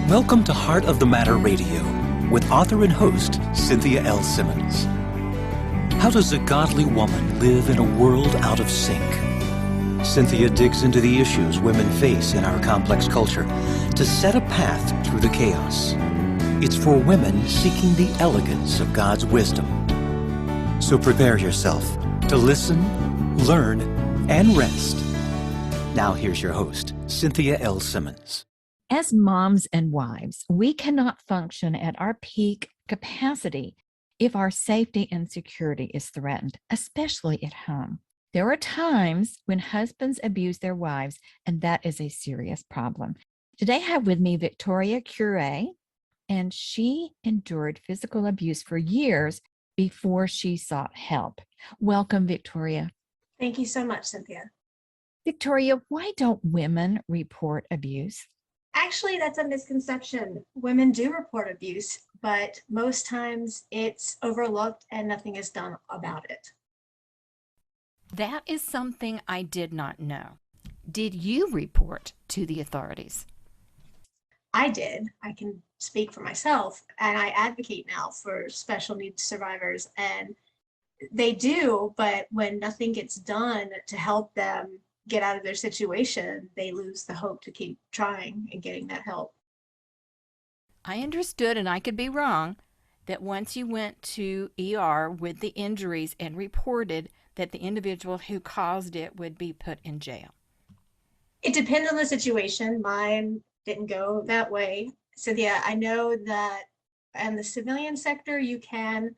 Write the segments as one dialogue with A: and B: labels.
A: Welcome to Heart of the Matter Radio with author and host Cynthia L. Simmons. How does a godly woman live in a world out of sync? Cynthia digs into the issues women face in our complex culture to set a path through the chaos. It's for women seeking the elegance of God's wisdom. So prepare yourself to listen, learn, and rest. Now here's your host, Cynthia L. Simmons.
B: As moms and wives, we cannot function at our peak capacity if our safety and security is threatened, especially at home. There are times when husbands abuse their wives, and that is a serious problem. Today I have with me Victoria Cure, and she endured physical abuse for years before she sought help. Welcome, Victoria.
C: Thank you so much, Cynthia.
B: Victoria, why don't women report abuse?
C: Actually, that's a misconception. Women do report abuse, but most times it's overlooked and nothing is done about it.
D: That is something I did not know. Did you report to the authorities?
C: I did. I can speak for myself, and I advocate now for special needs survivors, and they do, but when nothing gets done to help them get out of their situation, they lose the hope to keep trying and getting that help.
D: I understood, and I could be wrong, that once you went to ER with the injuries and reported that the individual who caused it would be put in jail.
C: It depends on the situation. Mine didn't go that way. Cynthia, I know that in the civilian sector, you can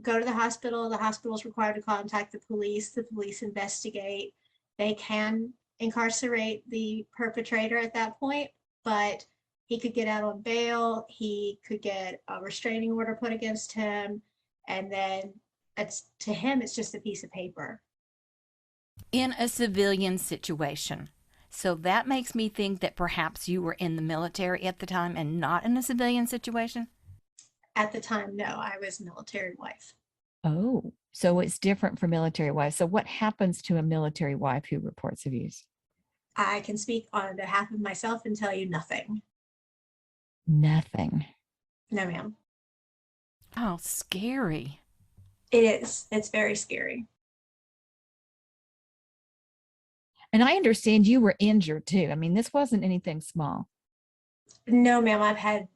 C: go to the hospital. The hospital is required to contact the police investigate. They can incarcerate the perpetrator at that point, but he could get out on bail. He could get a restraining order put against him. And then to him, it's just a piece of paper.
D: In a civilian situation. So that makes me think that perhaps you were in the military at the time and not in a civilian situation?
C: At the time, no, I was a military wife.
B: Oh, so it's different for military wives. So what happens to a military wife who reports abuse?
C: I can speak on behalf of myself and tell you nothing.
B: Nothing.
C: No, ma'am.
D: Oh, scary.
C: It is. It's very scary.
B: And I understand you were injured too. I mean, this wasn't anything small.
C: No, ma'am. I've had,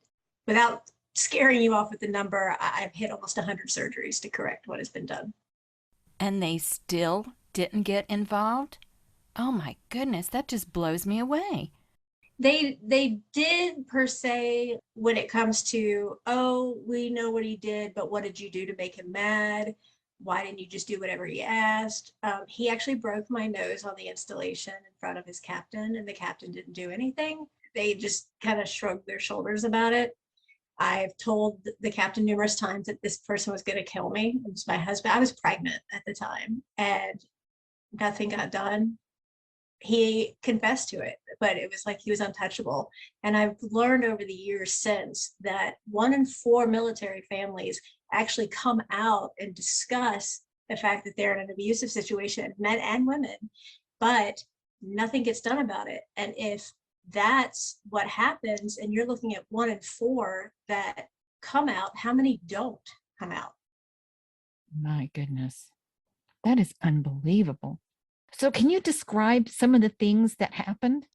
C: without scaring you off with the number, I've hit almost 100 surgeries to correct what has been done.
D: And they still didn't get involved? Oh my goodness, that just blows me away.
C: They did, per se, when it comes to, oh, we know what he did, but what did you do to make him mad? Why didn't you just do whatever he asked? He actually broke my nose on the installation in front of his captain, and the captain didn't do anything. They just kind of shrugged their shoulders about it. I've told the captain numerous times that this person was going to kill me. It was my husband. I was pregnant at the time, and nothing got done. He confessed to it, but it was like he was untouchable. And I've learned over the years since that 1 in 4 military families actually come out and discuss the fact that they're in an abusive situation, men and women, but nothing gets done about it. And if that's what happens, and you're looking at 1 in 4 that come out, how many don't come out?
B: My goodness, that is unbelievable. So can you describe some of the things that happened?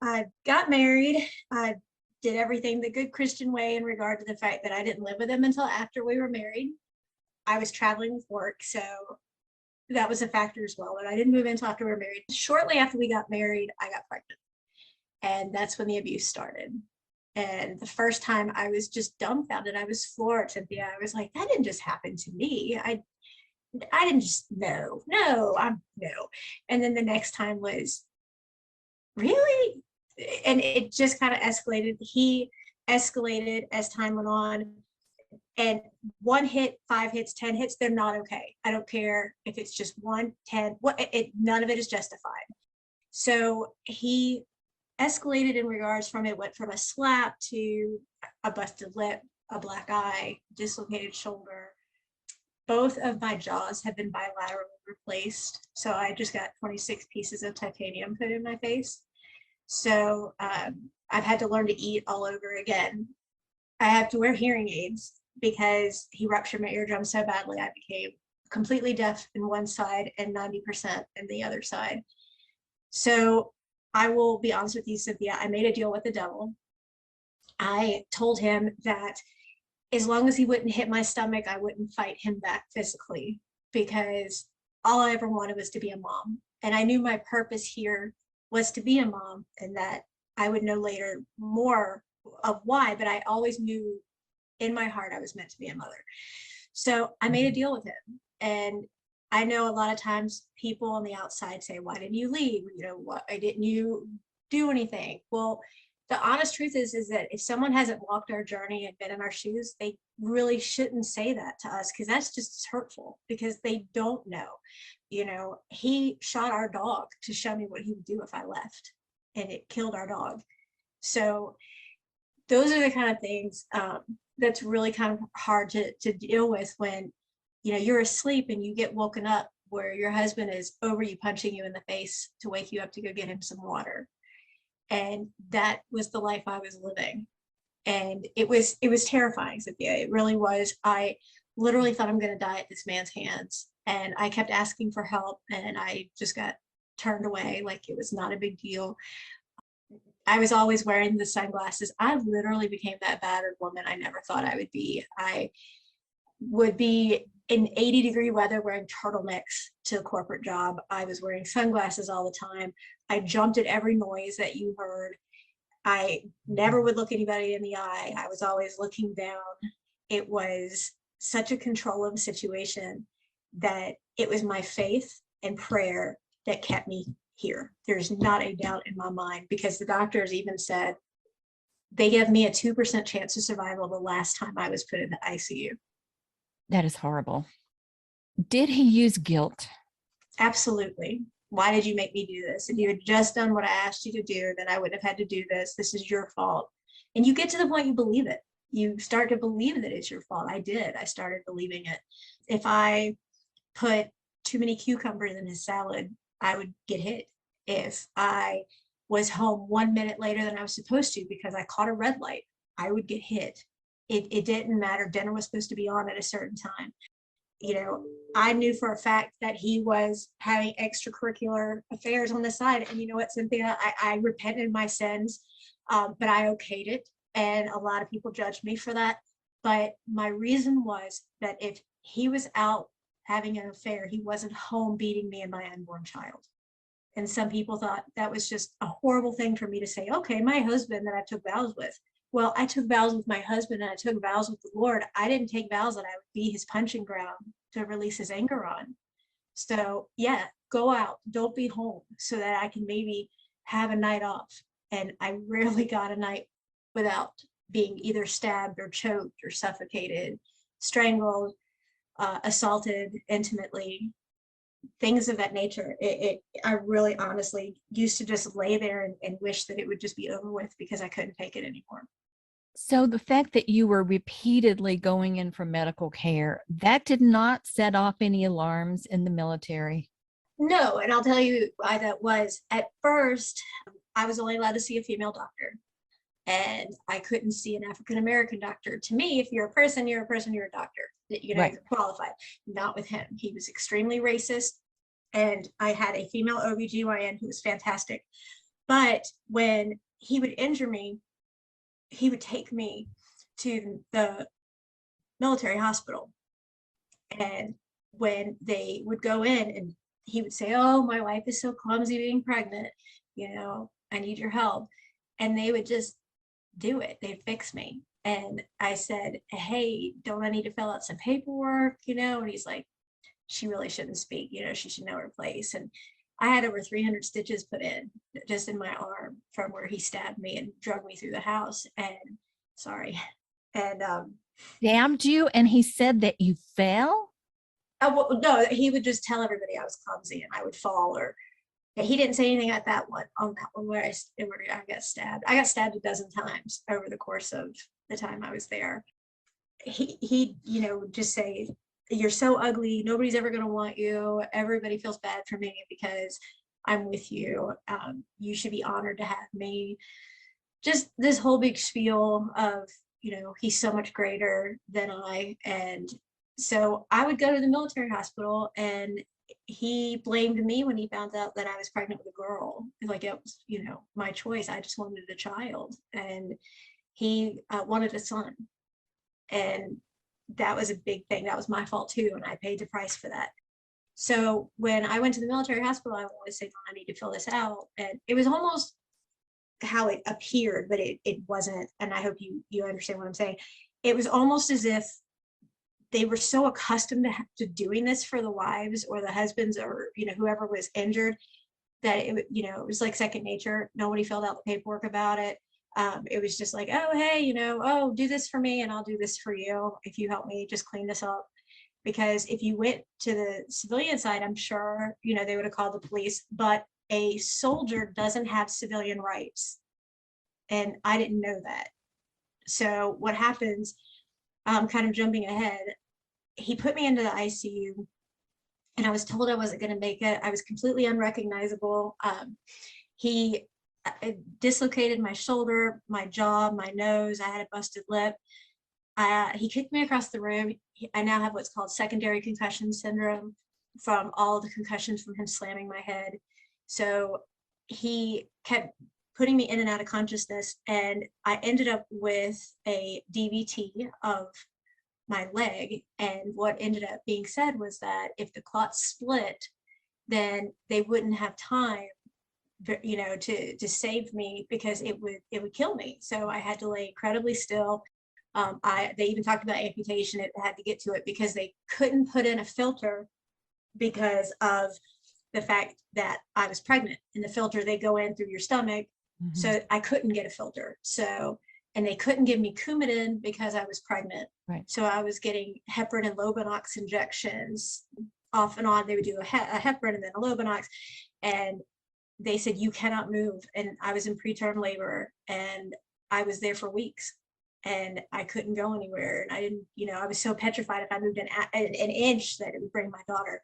C: I got married. I did everything the good Christian way in regard to the fact that I didn't live with him until after we were married. I was traveling with work, so that was a factor as well. But I didn't move in until after we were married. Shortly after we got married, I got pregnant. And that's when the abuse started. And the first time I was just dumbfounded. I was floored, Cynthia. I was like, that didn't just happen to me. I didn't just no. And then the next time was, really? And it just kind of escalated. He escalated as time went on. And 1 hit, 5 hits, 10 hits, they're not okay. I don't care if it's just 1, 10, none of it is justified. So he escalated in regards from it, went from a slap to a busted lip, a black eye, dislocated shoulder. Both of my jaws have been bilaterally replaced. So I just got 26 pieces of titanium put in my face. So I've had to learn to eat all over again. I have to wear hearing aids because he ruptured my eardrum so badly. I became completely deaf in one side and 90% in the other side. So I will be honest with you, Cynthia, I made a deal with the devil. I told him that as long as he wouldn't hit my stomach, I wouldn't fight him back physically, because all I ever wanted was to be a mom. And I knew my purpose here was to be a mom, and that I would know later more of why, but I always knew in my heart I was meant to be a mother. So I made a deal with him. And I know a lot of times people on the outside say, why didn't you leave? You know, why didn't you do anything? Well, the honest truth is that if someone hasn't walked our journey and been in our shoes, they really shouldn't say that to us, because that's just hurtful, because they don't know. You know, he shot our dog to show me what he would do if I left, and it killed our dog. So those are the kind of things that's really kind of hard to deal with when, you know, you're asleep and you get woken up where your husband is over you, punching you in the face to wake you up to go get him some water. And that was the life I was living. And it was terrifying, Cynthia. It really was. I literally thought I'm going to die at this man's hands. And I kept asking for help, and I just got turned away like it was not a big deal. I was always wearing the sunglasses. I literally became that battered woman I never thought I would be. I would be in 80-degree weather wearing turtlenecks to a corporate job. I was wearing sunglasses all the time. I jumped at every noise that you heard. I never would look anybody in the eye. I was always looking down. It was such a controlling situation that it was my faith and prayer that kept me here. There's not a doubt in my mind, because the doctors even said they gave me a 2% chance of survival the last time I was put in the ICU.
B: That is horrible. Did he use guilt?
C: Absolutely. Why did you make me do this? If you had just done what I asked you to do, then I wouldn't have had to do this. This is your fault. And you get to the point you believe it. You start to believe that it's your fault. I did. I started believing it. If I put too many cucumbers in his salad, I would get hit. If I was home 1 minute later than I was supposed to because I caught a red light, I would get hit. It didn't matter. Dinner was supposed to be on at a certain time. You know, I knew for a fact that he was having extracurricular affairs on the side. And you know what, Cynthia, I repented my sins, but I okayed it. And a lot of people judged me for that. But my reason was that if he was out having an affair, he wasn't home beating me and my unborn child. And some people thought that was just a horrible thing for me to say. Okay, my husband that I took vows with. Well, I took vows with my husband and I took vows with the Lord. I didn't take vows that I would be his punching ground to release his anger on. So yeah, go out, don't be home, so that I can maybe have a night off. And I rarely got a night without being either stabbed or choked or suffocated, strangled, assaulted intimately, things of that nature. I really honestly used to just lay there and wish that it would just be over with, because I couldn't take it anymore.
B: So the fact that you were repeatedly going in for medical care, that did not set off any alarms in the military?
C: No, and I'll tell you why that was. At first, I was only allowed to see a female doctor, and I couldn't see an African-American doctor. To me, if you're a person, you're a person, you're a doctor. You know, right. You're qualified. Not with him. He was extremely racist, and I had a female OBGYN who was fantastic. But when he would injure me, he would take me to the military hospital. And when they would go in, and he would say, oh, my wife is so clumsy being pregnant, you know, I need your help. And they would just do it. They'd fix me. And I said, hey, don't I need to fill out some paperwork, you know? And he's like, she really shouldn't speak, you know, she should know her place. And I had over 300 stitches put in just in my arm from where he stabbed me and drug me through the house. And
B: damned you. And he said that you fell?
C: Well, no, he would just tell everybody I was clumsy and I would fall. Or he didn't say anything at that one, on that one where I got stabbed. I got stabbed a dozen times over the course of the time I was there. He you know, would just say, you're so ugly, nobody's ever going to want you, everybody feels bad for me because I'm with you, you should be honored to have me. just this whole big spiel of, he's so much greater than I. And so I would go to the military hospital, and he blamed me when he found out that I was pregnant with a girl. Like, it was, my choice. I just wanted a child, and he wanted a son. And that was a big thing. That was my fault too. And I paid the price for that. So when I went to the military hospital, I always said, I need to fill this out. And it was almost how it appeared, but it wasn't. And I hope you understand what I'm saying. It was almost as if they were so accustomed to doing this for the wives or the husbands, or, whoever was injured, that it was like second nature. Nobody filled out the paperwork about it. It was just like, oh, hey, oh, do this for me and I'll do this for you. If you help me just clean this up. Because if you went to the civilian side, I'm sure, they would have called the police, but a soldier doesn't have civilian rights. And I didn't know that. So what happens, kind of jumping ahead, he put me into the ICU, and I was told I wasn't going to make it. I was completely unrecognizable. He dislocated my shoulder, my jaw, my nose. I had a busted lip. He kicked me across the room. I now have what's called secondary concussion syndrome from all the concussions from him slamming my head. So he kept putting me in and out of consciousness, and I ended up with a DVT of my leg. And what ended up being said was that if the clot split, then they wouldn't have time, to save me, because it would kill me. So I had to lay incredibly still. They even talked about amputation. It had to get to it because they couldn't put in a filter because of the fact that I was pregnant. And the filter, they go in through your stomach. Mm-hmm. So I couldn't get a filter. So, and they couldn't give me Coumadin because I was pregnant.
B: Right.
C: So I was getting heparin and Lobenox injections off and on. They would do a heparin and then a Lobenox. And they said, you cannot move. And I was in preterm labor, and I was there for weeks, and I couldn't go anywhere. And I didn't, I was so petrified if I moved an inch that it would bring my daughter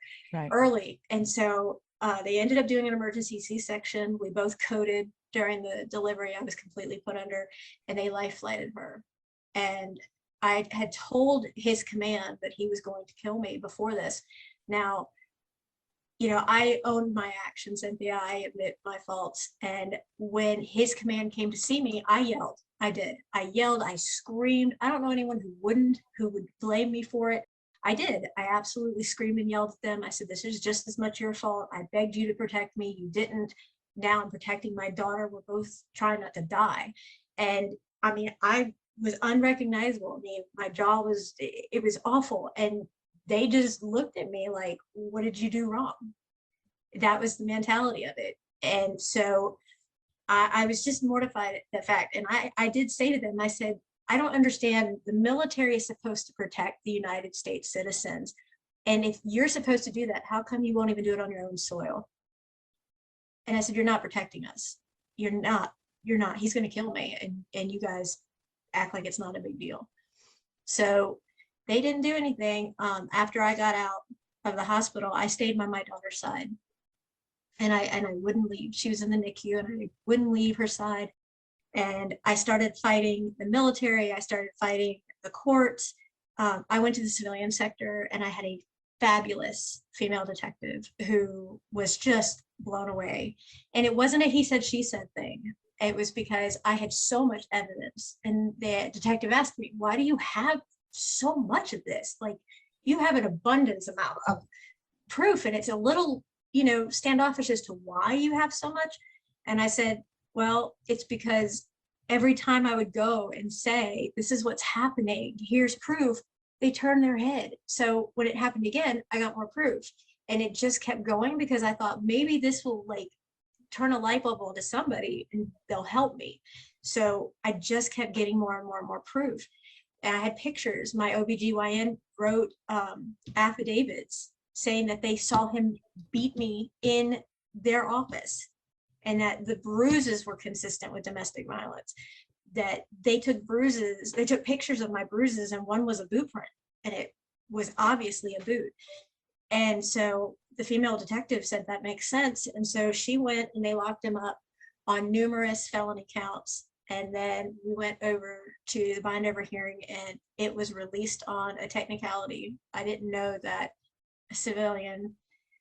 C: early. And so they ended up doing an emergency C-section. We both coded during the delivery. I was completely put under, and they life flighted her. And I had told his command that he was going to kill me before this. Now, I owned my actions, Cynthia. I admit my faults. And when his command came to see me, I yelled. I did. I yelled. I screamed. I don't know anyone who would blame me for it. I did. I absolutely screamed and yelled at them. I said, this is just as much your fault. I begged you to protect me. You didn't. Now I'm protecting my daughter. We're both trying not to die. And I mean, I was unrecognizable. I mean, my jaw it was awful. And they just looked at me like, what did you do wrong? That was the mentality of it. And so I was just mortified at the fact. And I did say to them, I said, I don't understand. The military is supposed to protect the United States citizens. And if you're supposed to do that, how come you won't even do it on your own soil? And I said, you're not protecting us. You're not. He's going to kill me. And you guys act like it's not a big deal. So they didn't do anything. After I got out of the hospital, I stayed by my daughter's side. And I wouldn't leave. She was in the NICU, and I wouldn't leave her side. And I started fighting the military. I started fighting the courts. I went to the civilian sector, and I had a fabulous female detective who was just blown away. And it wasn't a he said, she said thing. It was because I had so much evidence. And the detective asked me, why do you have so much of this? Like, you have an abundance amount of proof, and it's a little, standoffish as to why you have so much. And I said, well, it's because every time I would go and say, this is what's happening, here's proof, they turn their head. So when it happened again, I got more proof. And it just kept going because I thought maybe this will turn a light bulb on to somebody and they'll help me. So I just kept getting more and more and more proof. And I had pictures. My OBGYN wrote affidavits saying that they saw him beat me in their office, and that the bruises were consistent with domestic violence, that they took pictures of my bruises, and one was a boot print, and it was obviously a boot. And so the female detective said that makes sense. And so she went and they locked him up on numerous felony counts. And then we went over to the bind over hearing, and it was released on a technicality. I didn't know that a civilian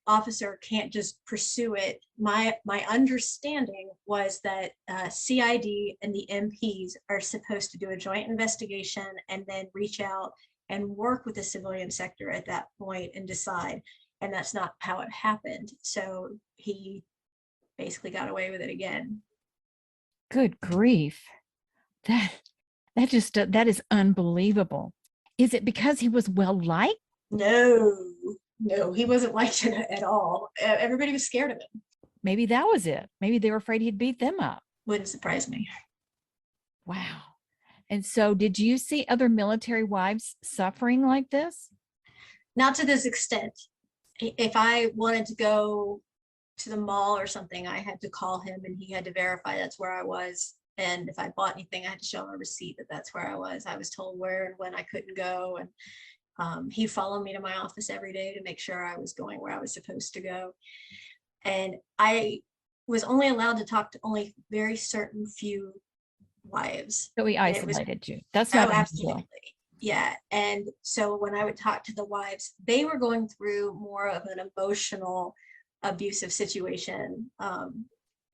C: officer can't just pursue it. My understanding was that CID and the MPs are supposed to do a joint investigation and then reach out and work with the civilian sector at that point and decide. And that's not how it happened. So he basically got away with it again.
B: Good grief. That that is unbelievable. Is it because he was well liked?
C: No, he wasn't liked at all. Everybody was scared of him.
B: Maybe that was it. Maybe they were afraid he'd beat them up.
C: Wouldn't surprise me.
B: Wow. And so did you see other military wives suffering like this?
C: Not to this extent. If I wanted to go to the mall or something, I had to call him and he had to verify that's where I was. And if I bought anything, I had to show him a receipt that that's where I was. I was told where and when I couldn't go. And he followed me to my office every day to make sure I was going where I was supposed to go. And I was only allowed to talk to only very certain few wives.
B: So he isolated you. That's not
C: absolutely. Yeah. And so when I would talk to the wives, they were going through more of an emotional abusive situation.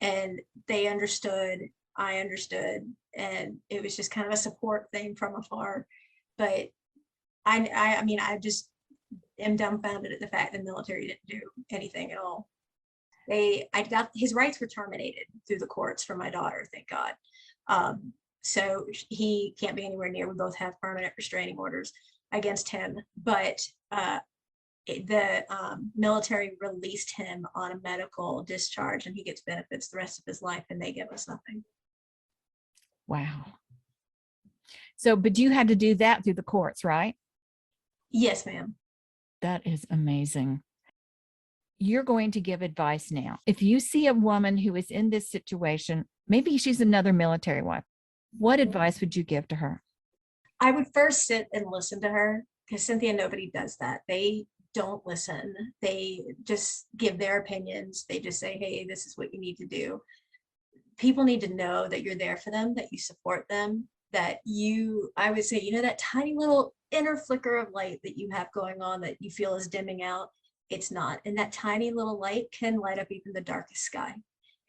C: And they understood, I understood, and it was just kind of a support thing from afar. But I mean, I just am dumbfounded at the fact the military didn't do anything at all. I got his rights were terminated through the courts for my daughter, thank God. So he can't be anywhere near. We both have permanent restraining orders against him, but the military released him on a medical discharge, and he gets benefits the rest of his life, and they give us nothing.
B: Wow. So, but you had to do that through the courts, right?
C: Yes, ma'am.
B: That is amazing. You're going to give advice now. If you see a woman who is in this situation, maybe she's another military wife, what advice would you give to her?
C: I would first sit and listen to her, because Cynthia, nobody does that. They don't listen. They just give their opinions. They just say, hey, this is what you need to do. People need to know that you're there for them, that you support them, that I would say, that tiny little inner flicker of light that you have going on that you feel is dimming out, it's not. And that tiny little light can light up even the darkest sky.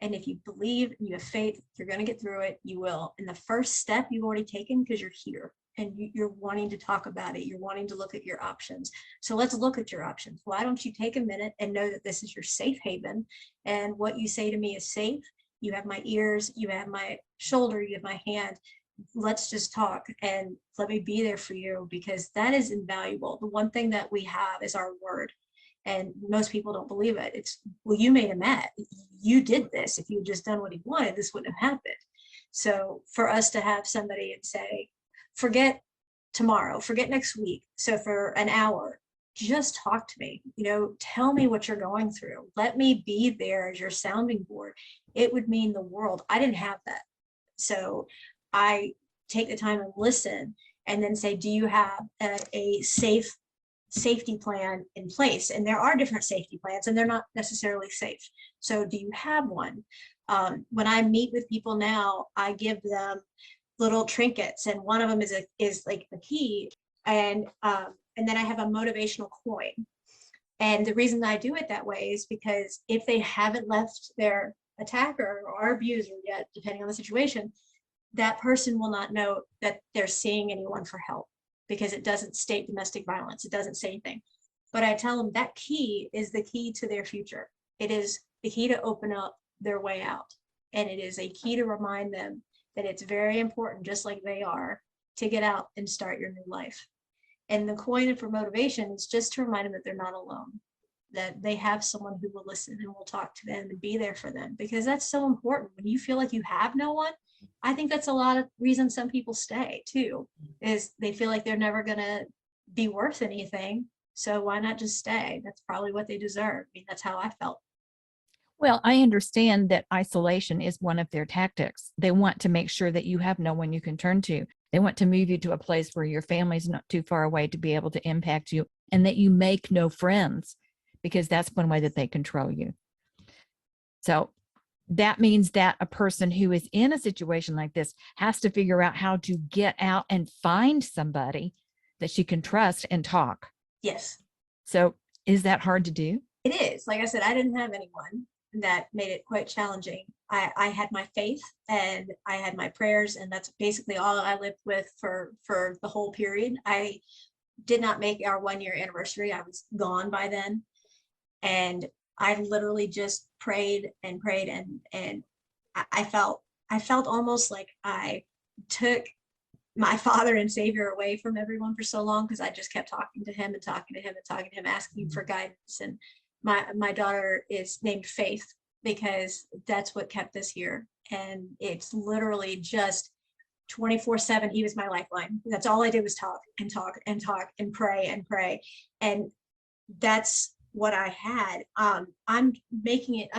C: And if you believe and you have faith, you're going to get through it, you will. And the first step you've already taken, because you're here and you're wanting to talk about it. You're wanting to look at your options. So let's look at your options. Why don't you take a minute and know that this is your safe haven, and what you say to me is safe. You have my ears, you have my shoulder, you have my hand. Let's just talk and let me be there for you, because that is invaluable. The one thing that we have is our word. And most people don't believe it. It's, well, you made him mad. You did this. If you had just done what he wanted, this wouldn't have happened. So for us to have somebody and say, forget tomorrow, forget next week. So for an hour, just talk to me, tell me what you're going through. Let me be there as your sounding board. It would mean the world. I didn't have that. So I take the time and listen, and then say, do you have a safety plan in place? And there are different safety plans, and they're not necessarily safe. So do you have one? When I meet with people now, I give them little trinkets, and one of them is like the key, and then I have a motivational coin. And the reason I do it that way is because if they haven't left their attacker or abuser yet, depending on the situation, that person will not know that they're seeing anyone for help, because it doesn't state domestic violence. It doesn't say anything. But I tell them that key is the key to their future. It is the key to open up their way out. And it is a key to remind them that it's very important, just like they are, to get out and start your new life. And the coin for motivation is just to remind them that they're not alone, that they have someone who will listen and will talk to them and be there for them, because that's so important. When you feel like you have no one, I think that's a lot of reason some people stay too, is they feel like they're never going to be worth anything. So why not just stay? That's probably what they deserve. I mean, that's how I felt.
B: Well, I understand that isolation is one of their tactics. They want to make sure that you have no one you can turn to. They want to move you to a place where your family's not too far away to be able to impact you, and that you make no friends, because that's one way that they control you. So that means that a person who is in a situation like this has to figure out how to get out and find somebody that she can trust and talk.
C: Yes.
B: So is that hard to do?
C: It is. Like I said, I didn't have anyone. That made it quite challenging. I had my faith and I had my prayers, and that's basically all I lived with for the whole period. I did not make our 1 year anniversary. I was gone by then. And I literally just prayed and prayed, and I felt almost like I took my Father and Savior away from everyone for so long, because I just kept talking to him and talking to him and talking to him, asking for guidance. And my daughter is named Faith because that's what kept us here. And it's literally just 24/7. He was my lifeline. That's all I did was talk and talk and talk and pray and pray. And that's what I had. I'm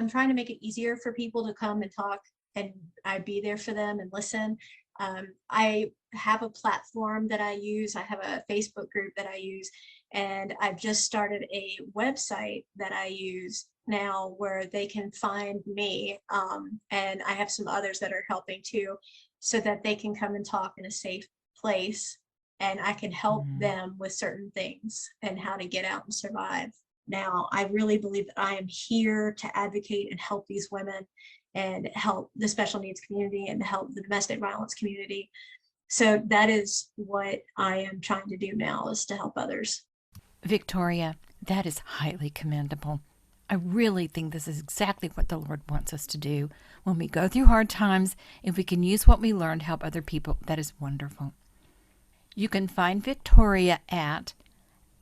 C: trying to make it easier for people to come and talk, and I'd be there for them and listen. I have a platform that I use. I have a Facebook group that I use, and I've just started a website that I use now where they can find me. And I have some others that are helping too, so that they can come and talk in a safe place, and I can help them with certain things and how to get out and survive. Now, I really believe that I am here to advocate and help these women and help the special needs community and help the domestic violence community. So that is what I am trying to do now, is to help others.
D: Victoria, that is highly commendable. I really think this is exactly what the Lord wants us to do. When we go through hard times, if we can use what we learn to help other people, that is wonderful. You can find Victoria at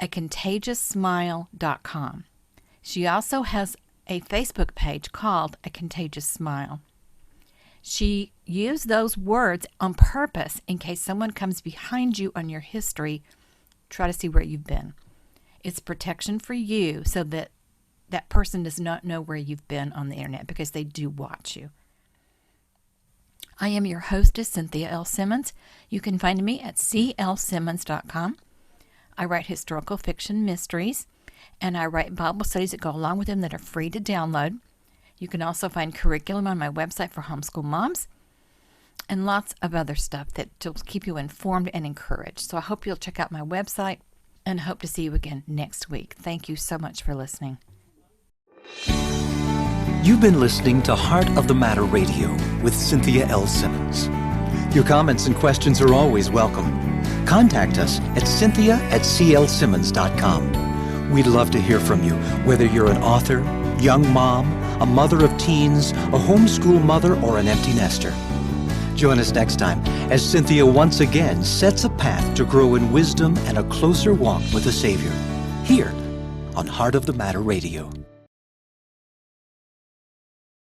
D: acontagiousmile.com. She also has a Facebook page called A Contagious Smile. She used those words on purpose in case someone comes behind you on your history, try to see where you've been. It's protection for you so that that person does not know where you've been on the internet, because they do watch you. I am your hostess, Cynthia L. Simmons. You can find me at clsimmons.com. I write historical fiction mysteries, and I write Bible studies that go along with them that are free to download. You can also find curriculum on my website for homeschool moms, and lots of other stuff that will keep you informed and encouraged. So I hope you'll check out my website, and hope to see you again next week. Thank you so much for listening.
A: You've been listening to Heart of the Matter Radio with Cynthia L. Simmons. Your comments and questions are always welcome. Contact us at cynthia@clsimmons.com. We'd love to hear from you, whether you're an author, young mom, a mother of teens, a homeschool mother, or an empty nester. Join us next time as Cynthia once again sets a path to grow in wisdom and a closer walk with the Savior, here on Heart of the Matter Radio.